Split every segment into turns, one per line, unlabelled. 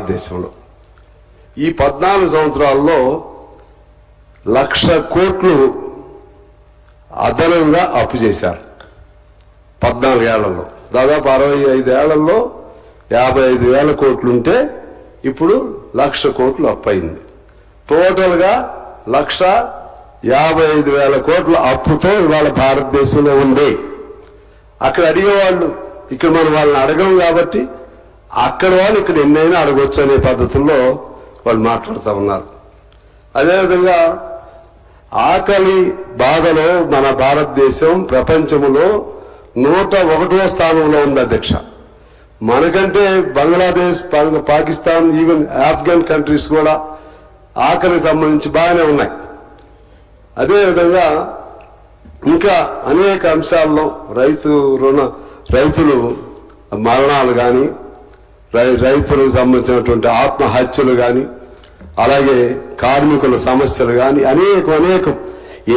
భారతదేశంలో. ఈ 14 సంవత్సరాల్లో 1,00,000 కోట్లు అదనంగా అప్పు చేశారు. 14 ఏళ్లలో దాదాపు 65 ఏళ్లలో 55,000 కోట్లు ఉంటే ఇప్పుడు 1,00,000 కోట్లు అప్పు అయింది. టోటల్గా 1,55,000 కోట్ల అప్పుతో ఇవాళ భారతదేశంలో ఉంది. అక్కడ అడిగేవాళ్ళు ఇక్కడ మనం వాళ్ళని అడగం కాబట్టి అక్కడ వాళ్ళు ఇక్కడ ఎన్నైనా అడగొచ్చు అనే పద్ధతుల్లో వాళ్ళు మాట్లాడుతూ ఉన్నారు. అదేవిధంగా ఆకలి బాధలో మన భారతదేశం ప్రపంచంలో 101వ స్థానంలో ఉంది అధ్యక్ష. మనకంటే బంగ్లాదేశ్, పాకిస్తాన్, ఈవెన్ ఆఫ్ఘన్ కంట్రీస్ కూడా ఆకలికి సంబంధించి బాగానే ఉన్నాయి. అదేవిధంగా ఇంకా అనేక అంశాల్లో రైతులు మరణాలు కానీ, రైతులకు సంబంధించినటువంటి ఆత్మహత్యలు కానీ, అలాగే కార్మికుల సమస్యలు కానీ అనేకం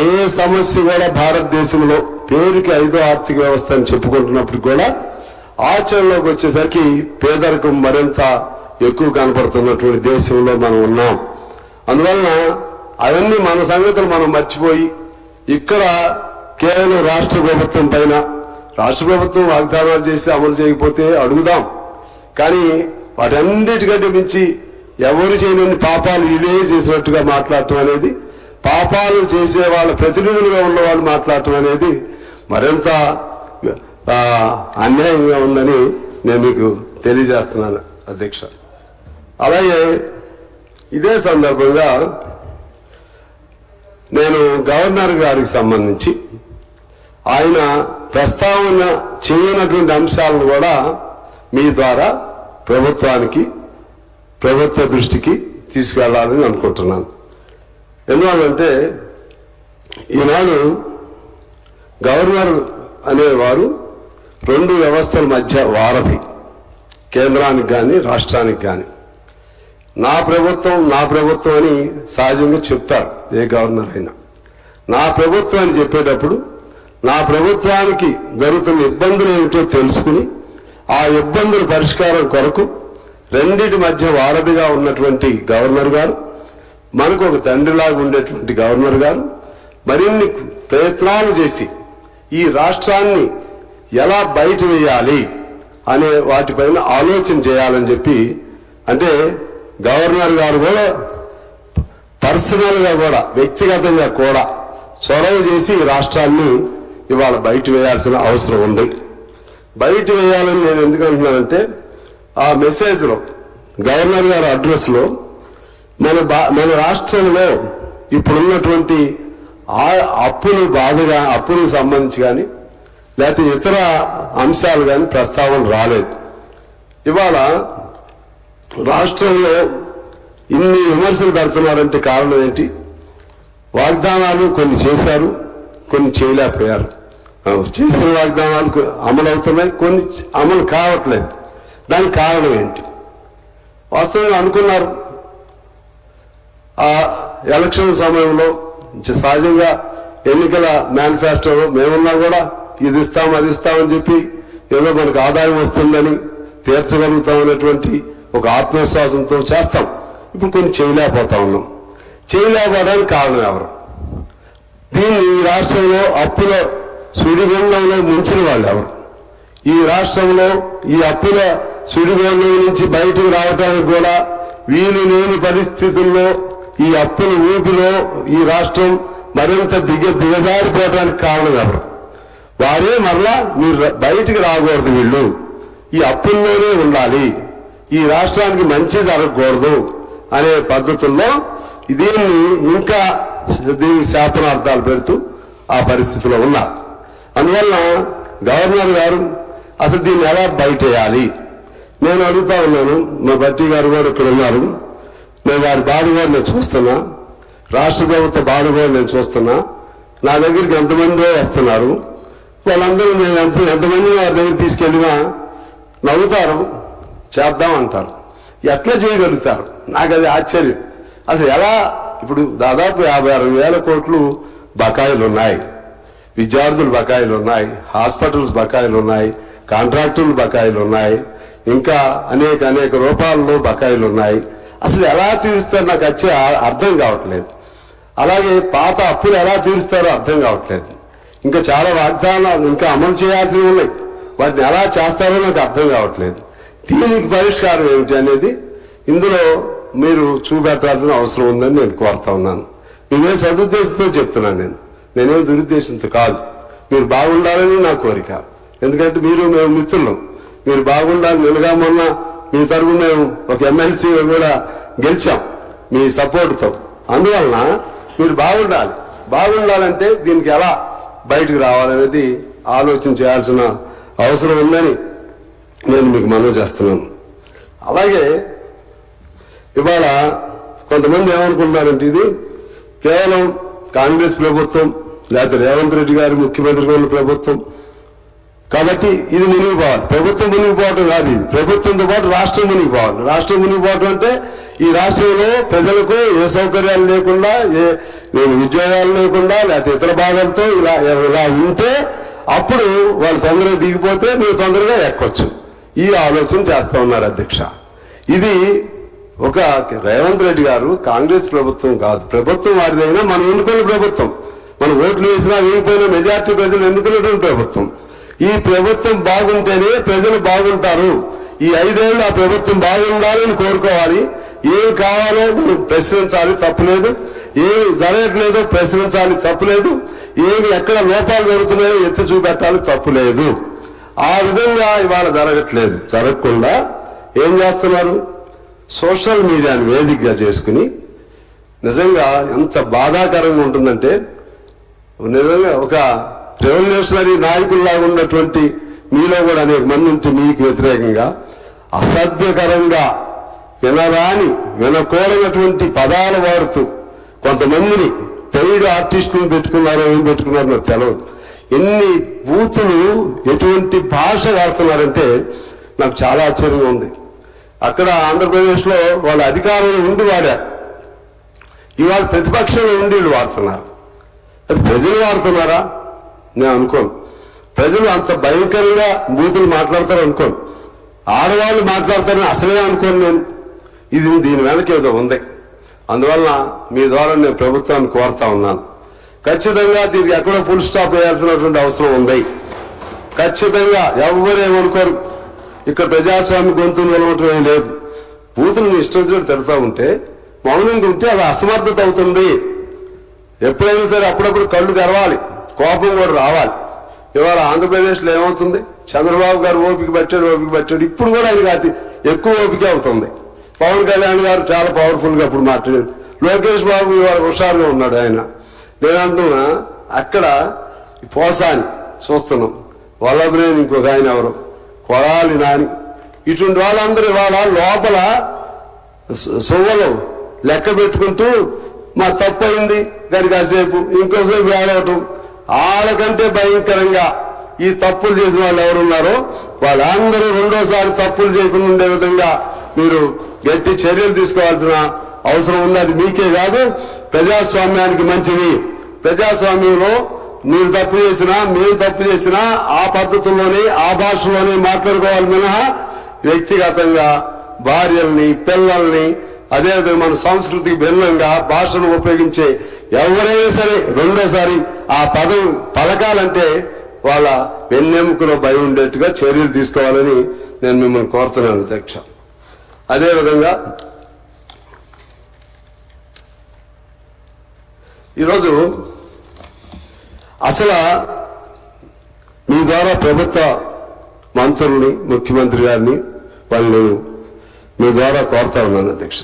ఏ సమస్య కూడా భారతదేశంలో పేరుకి 5వ ఆర్థిక వ్యవస్థ అని చెప్పుకుంటున్నప్పుడు కూడా ఆచరణలోకి వచ్చేసరికి పేదరికం మరింత ఎక్కువ కనపడుతున్నటువంటి దేశంలో మనం ఉన్నాం. అందువలన అవన్నీ మన సంగతులు మనం మర్చిపోయి ఇక్కడ కేవలం రాష్ట్ర ప్రభుత్వం పైన, రాష్ట్ర ప్రభుత్వం వాగ్దానాలు చేసి అమలు చేయకపోతే అడుగుదాం, కానీ వాటన్నిటికంటే మించి ఎవరు చేయలేని పాపాలు వీళ్ళే చేసినట్టుగా మాట్లాడటం అనేది, పాపాలు చేసే వాళ్ళ ప్రతినిధులుగా ఉన్న వాళ్ళు మాట్లాడటం అనేది మరింత అన్యాయంగా ఉందని నేను మీకు తెలియజేస్తున్నాను అధ్యక్ష. అలాగే ఇదే సందర్భంగా నేను గవర్నర్ గారికి సంబంధించి ఆయన ప్రస్తావన చేయనటువంటి అంశాలను కూడా మీ ద్వారా ప్రభుత్వ దృష్టికి తీసుకెళ్లాలని అనుకుంటున్నాను. ఎందుకంటే ఈనాడు గవర్నర్ అనేవారు 2 వ్యవస్థల మధ్య వారధి, కేంద్రానికి కానీ రాష్ట్రానికి కానీ. నా ప్రభుత్వం అని సహజంగా చెప్తారు ఏ గవర్నర్ అయినా. నా ప్రభుత్వం అని చెప్పేటప్పుడు నా ప్రభుత్వానికి జరుగుతున్న ఇబ్బందులు ఏమిటో తెలుసుకుని ఆ ఇబ్బందుల పరిష్కారం కొరకు రెండిటి మధ్య వారధిగా ఉన్నటువంటి గవర్నర్ గారు, మనకు ఒక తండ్రిలాగా ఉండేటువంటి గవర్నర్ గారు మరిన్ని ప్రయత్నాలు చేసి ఈ రాష్ట్రాన్ని ఎలా బయట వేయాలి అనే వాటిపైన ఆలోచన చేయాలని చెప్పి, అంటే గవర్నర్ గారు కూడా పర్సనల్గా కూడా వ్యక్తిగతంగా కూడా చొరవ చేసి ఈ రాష్ట్రాన్ని ఇవాళ బయట వేయాల్సిన అవసరం ఉంది. బయట వేయాలని నేను ఎందుకు అంటున్నానంటే, ఆ మెసేజ్లో గవర్నర్ గారి అడ్రస్లో మన రాష్ట్రంలో ఇప్పుడున్నటువంటి అప్పులకు సంబంధించి కానీ లేకపోతే ఇతర అంశాలు కానీ ప్రస్తావన రాలేదు. ఇవాళ రాష్ట్రంలో ఇన్ని విమర్శలు పెడుతున్నారంటే కారణం ఏంటి? వాగ్దానాలు కొన్ని చేశారు, కొన్ని చేయలేకపోయారు. చేసిన వాగ్దానాలు అమలు అవుతున్నాయి, కొన్ని అమలు కావట్లేదు. దానికి కారణం ఏంటి? వాస్తవంగా అనుకున్నారు ఆ ఎలక్షన్ సమయంలో సహజంగా ఎన్నికల మేనిఫెస్టోలో మేమున్నా కూడా ఇది ఇస్తాం అది ఇస్తామని చెప్పి ఏదో మనకు ఆదాయం వస్తుందని తీర్చగలుగుతామనేటువంటి ఒక ఆత్మవిశ్వాసంతో చేస్తాం. ఇప్పుడు కొన్ని చేయలేకపోతా ఉన్నాం. చేయలేకపోవడానికి కారణం ఎవరు? దీన్ని ఈ రాష్ట్రంలో అప్పుల సుడిగుండంలో ముంచిన వాళ్ళు ఎవరు? ఈ రాష్ట్రంలో ఈ అప్పుల సుడిగుండం నుంచి బయటకు రావడానికి కూడా వీలు లేని పరిస్థితుల్లో ఈ అప్పుల ఊపిలో ఈ రాష్ట్రం మరింత దిగజారిపోవడానికి కారణం ఎవరు? వారే మరలా మీరు బయటికి రాకూడదు, వీళ్ళు ఈ అప్పుల్లోనే ఉండాలి, ఈ రాష్ట్రానికి మంచి జరగకూడదు అనే పద్ధతుల్లో దీన్ని ఇంకా దీనికి శాపనార్థాలు పెడుతూ ఆ పరిస్థితిలో ఉన్నారు. అందువల్ల గవర్నర్ గారు అసలు దీన్ని ఎలా బయటేయాలి నేను అడుగుతా ఉన్నాను. మా భట్టి గారు కూడా ఇక్కడ ఉన్నారు. నేను వారి బాధ కూడా నేను చూస్తున్నా, రాష్ట్ర ప్రభుత్వ బాధ కూడా నేను చూస్తున్నా. నా దగ్గరికి ఎంతమందో వస్తున్నారు. వాళ్ళందరూ నేను ఎంతమంది వారి దగ్గర తీసుకెళ్ళినా నవ్వుతారు, చేద్దామంటారు. ఎట్లా చేయగలుగుతారు? నాకు అది ఆశ్చర్యం. అసలు ఎలా? ఇప్పుడు దాదాపు 56,000 కోట్లు బకాయిలు ఉన్నాయి, విద్యార్థులు బకాయిలు ఉన్నాయి, హాస్పిటల్స్ బకాయిలు ఉన్నాయి, కాంట్రాక్టులు బకాయిలు ఉన్నాయి, ఇంకా అనేక రూపాల్లో బకాయిలు ఉన్నాయి. అసలు ఎలా తీరుస్తారో నాకు వచ్చే అర్థం కావట్లేదు. అలాగే పాత అప్పులు ఎలా తీరుస్తారో అర్థం కావట్లేదు. ఇంకా చాలా వాగ్దానాలు ఇంకా అమలు చేయాల్సి ఉన్నాయి, వాటిని ఎలా చేస్తారో నాకు అర్థం కావట్లేదు. దీనికి పరిష్కారం ఏమిటి అనేది ఇందులో మీరు చూపెట్టాల్సిన అవసరం ఉందని నేను కోరుతా ఉన్నాను. నేనే సదుద్దేశంతో చెప్తున్నాను, నేనేం దురుద్దేశంతో కాదు. మీరు బాగుండాలని నా కోరిక. ఎందుకంటే మేము మిత్రులం, మీరు బాగుండాలి. నిన్నగా మొన్న మీ తరఫున మేము ఒక ఎమ్మెల్సీ కూడా గెలిచాం మీ సపోర్ట్తో. అందువలన మీరు బాగుండాలంటే దీనికి ఎలా బయటకు రావాలనేది ఆలోచన చేయాల్సిన అవసరం ఉందని నేను మీకు మనవి చేస్తున్నాను. అలాగే ఇవాళ కొంతమంది ఏమనుకుంటున్నారంటే ఇది కేవలం కాంగ్రెస్ ప్రభుత్వం లేకపోతే రేవంత్ రెడ్డి గారి ముఖ్యమంత్రిగా ఉన్న ప్రభుత్వం కాబట్టి ఇది మునిగిపోవాలి. ప్రభుత్వం మునిగిపోవటం కాదు, ఇది ప్రభుత్వంతో పాటు రాష్ట్రం మునిగిపోవాలి. రాష్ట్రం మునిగిపోవటం అంటే ఈ రాష్ట్రంలో ప్రజలకు ఏ సౌకర్యాలు లేకుండా, ఉద్యోగాలు లేకుండా, లేకపోతే ఇతర భాగాలతో ఇలా ఉంటే అప్పుడు వాళ్ళు తొందరగా దిగిపోతే మీరు తొందరగా ఎక్కొచ్చు. ఈ ఆలోచన చేస్తా ఉన్నారు అధ్యక్ష. ఇది ఒక రేవంత్ రెడ్డి గారు కాంగ్రెస్ ప్రభుత్వం కాదు, ప్రభుత్వం వారిదైనా మనం ఎన్నుకున్న ప్రభుత్వం, మనం ఓట్లు వేసినా వేయకపోయినా మెజార్టీ ప్రజలు ఎన్నుకున్నటువంటి ప్రభుత్వం. ఈ ప్రభుత్వం బాగుంటేనే ప్రజలు బాగుంటారు. ఈ 5 ఏళ్ళు ఆ ప్రభుత్వం బాగుండాలని కోరుకోవాలి. ఏమి కావాలో మనం ప్రశ్నించాలి, తప్పులేదు. ఏమి జరగట్లేదో ప్రశ్నించాలి, తప్పులేదు. ఏమి ఎక్కడ లోపాలు జరుగుతున్నాయో ఎత్తి చూపెట్టాలి, తప్పులేదు. ఆ విధంగా ఇవాళ జరగట్లేదు. జరగకుండా ఏం చేస్తున్నారు? సోషల్ మీడియాని వేదికగా చేసుకుని నిజంగా ఎంత బాధాకరంగా ఉంటుందంటే, నిజంగా ఒక రెవల్యూషనరీ నాయకుల్లాగా ఉన్నటువంటి మీలో కూడా అనేక మంది ఉంటే మీకు వ్యతిరేకంగా అసభ్యకరంగా వినకూడనటువంటి పదాలు వాడుతూ కొంతమందిని పెయిడ్ ఆర్టిస్టులను పెట్టుకున్నారో ఏం పెట్టుకున్నారో నాకు తెలియదు. ఎన్ని బూతులు ఎటువంటి భాష వాడుతున్నారంటే నాకు చాలా ఆశ్చర్యంగా ఉంది. అక్కడ ఆంధ్రప్రదేశ్లో వాళ్ళ అధికారంలో ఉండి వాడారు, ఇవాళ ప్రతిపక్షంలో ఉండి వీళ్ళు వాడుతున్నారు. అది ప్రజలు వాడుతున్నారా? నేను అనుకోను. ప్రజలు అంత భయంకరంగా బూతులు మాట్లాడతారు అనుకోను. ఆడవాళ్ళు మాట్లాడతారని అసలే అనుకోను నేను. దీని వెనక ఏదో ఉంది. అందువల్ల మీ ద్వారా నేను ప్రభుత్వాన్ని కోరుతా ఉన్నాను, ఖచ్చితంగా దీనికి ఎక్కడో ఫుల్ స్టాప్ వేయాల్సినటువంటి అవసరం ఉంది. ఖచ్చితంగా ఎవరేమనుకోరు. ఇక్కడ ప్రజాస్వామ్య గొంతులు నిలవటం ఏం లేదు. బూతులు ఇష్టం వచ్చినట్టు తిడతా ఉంటే మౌనంగా ఉంటే అది అసమర్థత అవుతుంది. ఎప్పుడైనా సరే అప్పుడప్పుడు కళ్ళు తెరవాలి, కోపం కూడా రావాలి. ఇవాళ ఆంధ్రప్రదేశ్లో ఏమవుతుంది? చంద్రబాబు గారు ఓపిక పెట్టాడు. ఇప్పుడు కూడా ఆయనకి అతి ఎక్కువ ఓపిక అవుతుంది. పవన్ కళ్యాణ్ గారు చాలా పవర్ఫుల్గా అప్పుడు మాట్లాడారు. లోకేష్ బాబు ఇవాళ హుషారుగా ఉన్నాడు. ఆయన నేను అంటున్నా, అక్కడ పోసాని చూస్తున్నాం, వల్లభనేని ఇంకొక ఆయన ఎవరు, కొడాలి నాని, ఇటువంటి వాళ్ళందరూ ఇవాళ లోపల సొవ్వలు లెక్క పెట్టుకుంటూ మా తప్పు అయింది గారి కాసేపు ఇంకోసేపు ఏడవటం. వాళ్ళకంటే భయంకరంగా ఈ తప్పులు చేసిన వాళ్ళు ఎవరున్నారో వాళ్ళందరూ రెండోసారి తప్పులు చేయకుండా ఉండే విధంగా మీరు గట్టి చర్యలు తీసుకోవాల్సిన అవసరం ఉంది. అది మీకే కాదు, ప్రజాస్వామ్యానికి మంచిది. ప్రజాస్వామ్యంలో మీరు తప్పు చేసినా మేము తప్పు చేసినా ఆ పద్ధతుల్లోనే ఆ భాషలోనే మాట్లాడుకోవాలి మినహా వ్యక్తిగతంగా భార్యల్ని పిల్లల్ని అదేవిధంగా మన సంస్కృతికి భిన్నంగా భాషను ఉపయోగించే ఎవరైనా సరే రెండోసారి ఆ పదం పలకాలంటే వాళ్ళ వెన్నెముకలో భయం ఉండేట్టుగా చర్యలు తీసుకోవాలని నేను మిమ్మల్ని కోరుతున్నాను అధ్యక్ష. అదేవిధంగా ఈరోజు అసలు మీ ద్వారా ప్రభుత్వ మంత్రుల్ని ముఖ్యమంత్రి గారిని వాళ్ళు మీ ద్వారా కోరుతా ఉన్నాను అధ్యక్ష.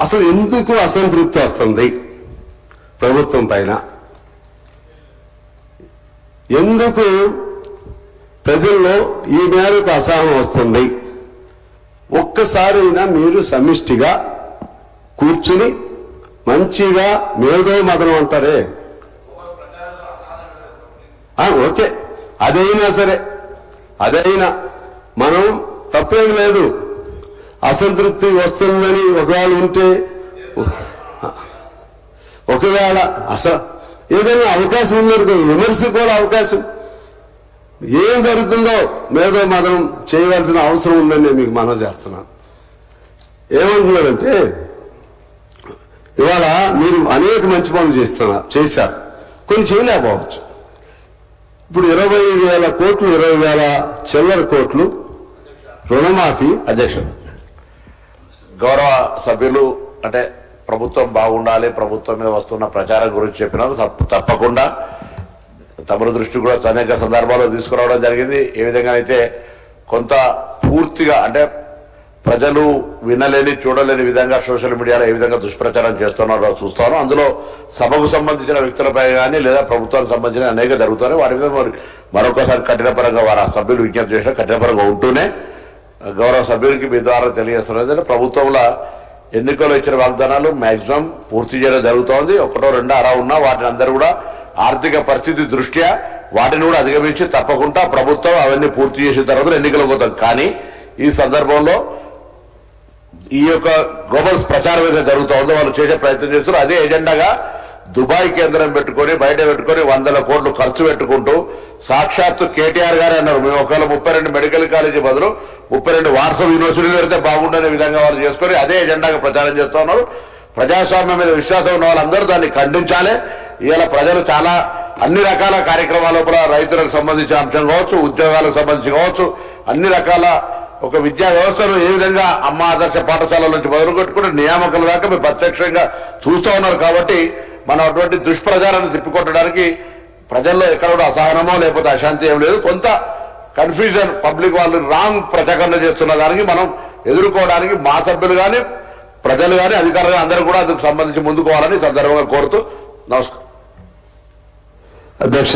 అసలు ఎందుకు అసంతృప్తి వస్తుంది ప్రభుత్వం పైన? ఎందుకు ప్రజల్లో ఈ మేరకు అసహనం వస్తుంది? ఒక్కసారైనా మీరు సమిష్టిగా కూర్చుని మంచిగా మేధో మదనం అంటారే, ఓకే, అదైనా సరే, అదైనా మనం తప్పేం లేదు. అసంతృప్తి వస్తుందని ఒకవేళ ఉంటే, ఒకవేళ అసలు ఏదైనా అవకాశం ఉన్నారు, విమర్శ కూడా అవకాశం. ఏం జరుగుతుందో మేధో మదనం చేయవలసిన అవసరం ఉందని నేను మీకు మనవి చేస్తున్నాను. ఏమంటున్నారంటే ఇవాళ మీరు అనేక మంచి పనులు చేశారు, కొన్ని చేయలేకపోవచ్చు. ఇప్పుడు 20,000 కోట్లు 20,000 చిల్లర కోట్లు రుణమాఫీ.
అధ్యక్షుడు, గౌరవ సభ్యులు అంటే ప్రభుత్వం బాగుండాలి, ప్రభుత్వం మీద వస్తున్న ప్రచారం గురించి చెప్పినారు. తప్పకుండా తమ దృష్టి కూడా అనేక సందర్భాల్లో తీసుకురావడం జరిగింది. ఏ విధంగా అయితే కొంత పూర్తిగా అంటే ప్రజలు వినలేని చూడలేని విధంగా సోషల్ మీడియాలో ఏ విధంగా దుష్ప్రచారం చేస్తున్నారో చూస్తాను. అందులో సభకు సంబంధించిన వ్యక్తులపై కానీ లేదా ప్రభుత్వానికి సంబంధించిన అనేక జరుగుతున్నాయి. వారి మీద మరొకసారి కఠినపరంగా వారి సభ్యులు విజ్ఞప్తి చేసిన కఠినపరంగా ఉంటూనే గౌరవ సభ్యులకి మీ ద్వారా తెలియజేస్తున్నది, ప్రభుత్వంలో ఎన్నికల్లో ఇచ్చిన వాగ్దానాలు మాక్సిమం పూర్తి చేయడం జరుగుతోంది. ఒకటో రెండో అరా ఉన్నా వాటిని అందరూ కూడా ఆర్థిక పరిస్థితి దృష్ట్యా వాటిని కూడా అధిగమించి తప్పకుండా ప్రభుత్వం అవన్నీ పూర్తి చేసిన తర్వాత ఎన్నికలకు పోతాం. కానీ ఈ సందర్భంలో ఈ యొక్క గ్లోబల్ ప్రచారం ఏదైతే జరుగుతుందో వాళ్ళు చేసే ప్రయత్నం చేస్తారు. అదే ఎజెండాగా దుబాయ్ కేంద్రం పెట్టుకొని బయట పెట్టుకొని 100 కోట్లు ఖర్చు పెట్టుకుంటూ సాక్షాత్తు కేటీఆర్ గారు అన్నారు, మేము ఒకవేళ 32 మెడికల్ కాలేజీ బదులు 32 వాట్సాప్ యూనివర్సిటీలు పెడితే బాగుండనే విధంగా వాళ్ళు చేసుకొని అదే ఎజెండాగా ప్రచారం చేస్తూ ఉన్నారు. ప్రజాస్వామ్యం మీద విశ్వాసం ఉన్న వాళ్ళందరూ దాన్ని ఖండించాలి. ఇవాళ ప్రజలు చాలా అన్ని రకాల కార్యక్రమాల కూడా రైతులకు సంబంధించిన అంశం కావచ్చు, ఉద్యోగాలకు సంబంధించి కావచ్చు, అన్ని రకాల ఒక విద్యా వ్యవస్థను ఏ విధంగా అమ్మ ఆదర్శ పాఠశాలల నుంచి మొదలు కొట్టుకుంటే నియామకాల దాకా మీరు ప్రత్యక్షంగా చూస్తూ ఉన్నారు. కాబట్టి మనం అటువంటి దుష్ప్రచారాన్ని తిప్పికొట్టడానికి ప్రజల్లో ఎక్కడ కూడా అసహనమో లేకపోతే అశాంతి ఏం లేదు. కొంత కన్ఫ్యూజన్ పబ్లిక్ వాళ్ళు రాంగ్ ప్రచారణ చేస్తున్న దానికి మనం ఎదుర్కోవడానికి మా సభ్యులు కానీ ప్రజలు కానీ అధికారులు అందరూ కూడా అందుకు సంబంధించి ముందుకోవాలని సందర్భంగా కోరుతూ నమస్కారం.
అధ్యక్ష,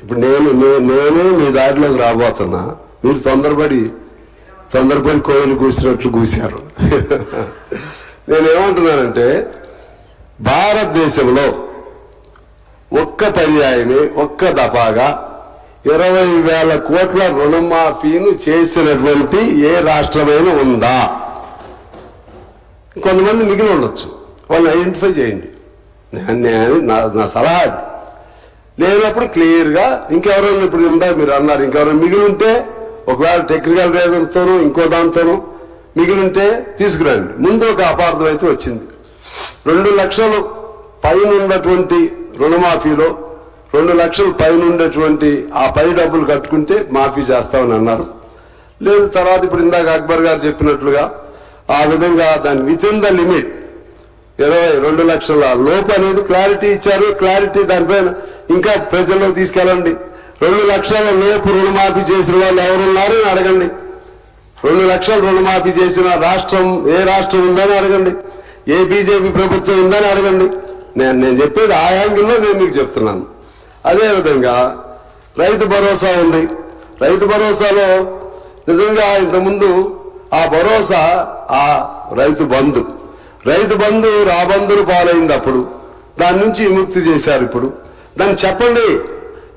ఇప్పుడు నేను మీ దారిలోకి రాబోతున్నా, మీరు తొందరపడి కోయిలు కూసినట్లు కూశారు. నేనేమంటున్నానంటే భారతదేశంలో ఒక్క పర్యాయమే ఒక్క దఫాగా 20,000 కోట్ల రుణమాఫీను చేసినటువంటి ఏ రాష్ట్రమైనా ఉందా? కొంతమంది మిగిలి ఉండొచ్చు, వాళ్ళని ఐడెంటిఫై చేయండి. నా సలహా లేనప్పుడు క్లియర్గా ఇంకెవరైనా ఇప్పుడు ఉందా మీరు అన్నారు, ఇంకెవరైనా మిగిలి ఉంటే ఒకవేళ టెక్నికల్ రీజన్తోనూ ఇంకో దాంతోనూ మిగిలి ఉంటే తీసుకురండి. ముందు ఒక అపార్థం అయితే వచ్చింది. 2 లక్షలు పైన ఉన్నటువంటి రుణమాఫీలో 2 లక్షలు పైన ఉండేటువంటి ఆ పై డబ్బులు కట్టుకుంటే మాఫీ చేస్తామని అన్నారు. లేదు తర్వాత ఇప్పుడు ఇందాక అక్బర్ గారు చెప్పినట్లుగా ఆ విధంగా దాని విత్ ఇన్ ద లిమిట్ 22 లక్షల లోపు అనేది క్లారిటీ ఇచ్చారు. క్లారిటీ దానిపైన ఇంకా ప్రజల్లో తీసుకెళ్ళండి. 2 లక్షల లోపు రుణమాఫీ చేసిన వాళ్ళు ఎవరున్నారు అని అడగండి. 2 లక్షల రుణమాఫీ చేసిన రాష్ట్రం ఏ రాష్ట్రం ఉందని అడగండి. ఏ బీజేపీ ప్రభుత్వం ఉందని అడగండి. నేను చెప్పేది ఆ యాంగిల్లో నేను మీకు చెప్తున్నాను. అదేవిధంగా రైతు భరోసా ఉంది. రైతు భరోసాలో నిజంగా ఇంతకుముందు ఆ భరోసా ఆ రైతు బంధు రాబందులు పాలైంది. అప్పుడు దాని నుంచి విముక్తి చేశారు. ఇప్పుడు దాన్ని చెప్పండి,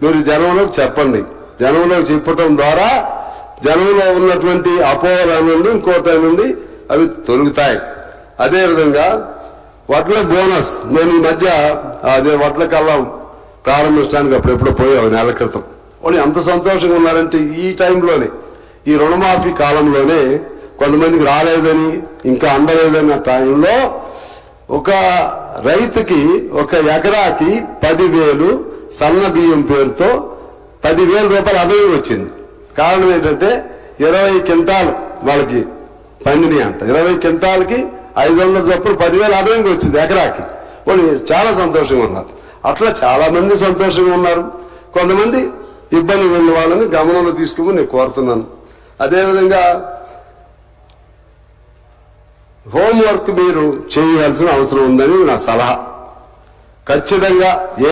మీరు జనంలోకి చెప్పండి. జనంలోకి చెప్పటం ద్వారా జనంలో ఉన్నటువంటి అపోహల నుండి ఇంకోటి నుండి అవి తొలుగుతాయి. అదేవిధంగా వడ్ల బోనస్, నేను ఈ మధ్య అదే వడ్ల కల్లం ప్రారంభించడానికి అప్పుడెప్పుడో పోయావు 1 నెల క్రితం. వాళ్ళు ఎంత సంతోషంగా ఉన్నారంటే ఈ టైంలోనే ఈ రుణమాఫీ కాలంలోనే కొంతమందికి రాలేదని ఇంకా అందలేదన్న టైంలో ఒక రైతుకి ఒక ఎకరాకి 10,000 సన్న బియ్యం పేరుతో 10,000 రూపాయలు ఆదాయం వచ్చింది. కారణం ఏంటంటే 20 క్వింటాలు వాళ్ళకి పండిని అంట. 20 క్వింటాలకి 500 చొప్పున 10,000 ఆదాయంగా వచ్చింది ఎకరాకి. వాళ్ళు చాలా సంతోషంగా ఉన్నారు. అట్లా చాలా మంది సంతోషంగా ఉన్నారు. కొంతమంది ఇబ్బంది ఉన్న వాళ్ళని గమనంలో తీసుకోమని నేను కోరుతున్నాను. అదేవిధంగా హోంవర్క్ మీరు చేయవలసిన అవసరం ఉందని నా సలహా. ఖచ్చితంగా